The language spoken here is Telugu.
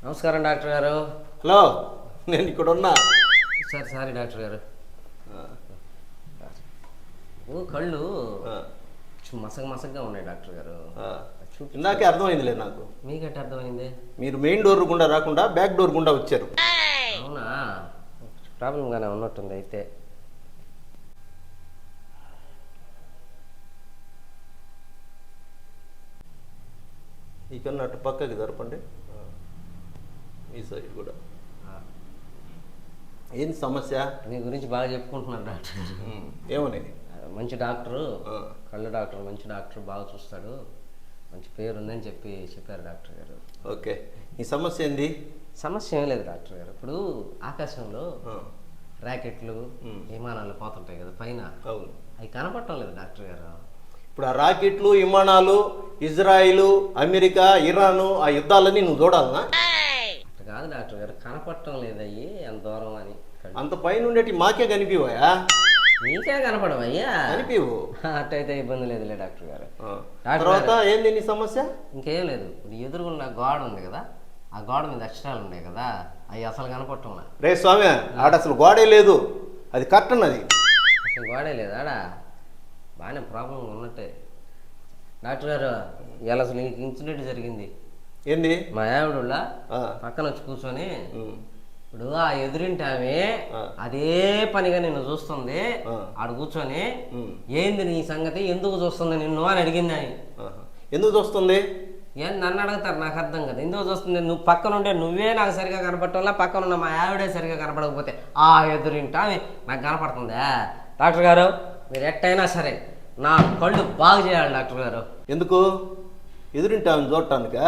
నమస్కారం డాక్టర్ గారు. హలో, నేను ఇక్కడ ఉన్నా. సారీ డాక్టర్ గారు. కళ్ళు మసకగా ఉన్నాయి డాక్టర్ గారు. ఇందాకే అర్థమైందిలే నాకు. మీకట్టే అర్థమైంది? మీరు మెయిన్ డోర్ గుండా రాకుండా బ్యాక్ డోర్ గుండా వచ్చారు. అవునా, ప్రాబ్లంగానే ఉన్నట్టుంది అయితే. ఈ కన్నా అటు పక్కకి జరపండి, ఈ సైడ్ కూడా. ఏంది సమస్య? మీ గురించి బాగా చెప్పుకుంటున్నారు డాక్టర్ గారు. ఏమని? మంచి డాక్టరు, కళ్ళు డాక్టర్, మంచి డాక్టర్, బాగా చూస్తాడు, మంచి పేరు ఉందని చెప్పారు డాక్టర్ గారు. ఓకే, ఈ సమస్య ఏంది? సమస్య ఏం లేదు డాక్టర్ గారు. ఇప్పుడు ఆకాశంలో ర్యాకెట్లు, విమానాలు పోతుంటాయి కదా పైన, అవును, అవి కనపడటం లేదు డాక్టర్ గారు. ఇప్పుడు ఆ రాకెట్లు, విమానాలు, ఇజ్రాయిల్, అమెరికా, ఇరాను, ఆ యుద్ధాలన్నీ నువ్వు చూడాలనా? అట్లా కాదు డాక్టర్ గారు, కనపడటం లేదు అయ్యి ఎంత దూరం అని. అంత పైన ఉండేటి మాకే కనిపివయా? నీకే కనపడవయ్యా? కనిపివు. అట్టయితే ఇబ్బంది లేదులే డాక్టర్ గారు. తర్వాత ఏంది నీ సమస్య? ఇంకేం లేదు. ఇప్పుడు ఎదురుగున్న గోడ ఉంది కదా, ఆ గోడ మీద అక్షరాలు ఉన్నాయి కదా, అవి అసలు కనపడటం. రే స్వామి, ఆడ అసలు గోడే లేదు, అది కర్టన్. అది అసలు గోడే లేదు ఆడ. బాగానే ప్రాబ్లం ఉన్నట్టే డాక్టర్ గారు. ఇలా అసలు ఇంక ఇన్సిడెంట్ జరిగింది. ఏంది? మా ఆవిడ పక్కన వచ్చి కూర్చొని, ఇప్పుడు ఆ ఎదురింటి ఆమె అదే పనిగా నిన్ను చూస్తుంది. ఆడ కూర్చొని, ఏంది నీ సంగతి, ఎందుకు చూస్తుంది నిన్ను అని అడిగింది. అని ఎందుకు చూస్తుంది? ఏం నన్ను అడుగుతారు, నాకు అర్థం కదా. ఎందుకు చూస్తుంది? నువ్వు పక్కన ఉంటే నువ్వే నాకు సరిగా కనపడటంలా, పక్కన ఉన్న మా ఆవిడే సరిగా కనపడకపోతే ఆ ఎదురింటి ఆమె నాకు కనపడుతుందా? డాక్టర్ గారు, మీరు ఎట్టయినా సరే నా కళ్ళు బాగు చేయాలి డాక్టర్ గారు. ఎందుకు? ఎదురింటామని చూడటానికా?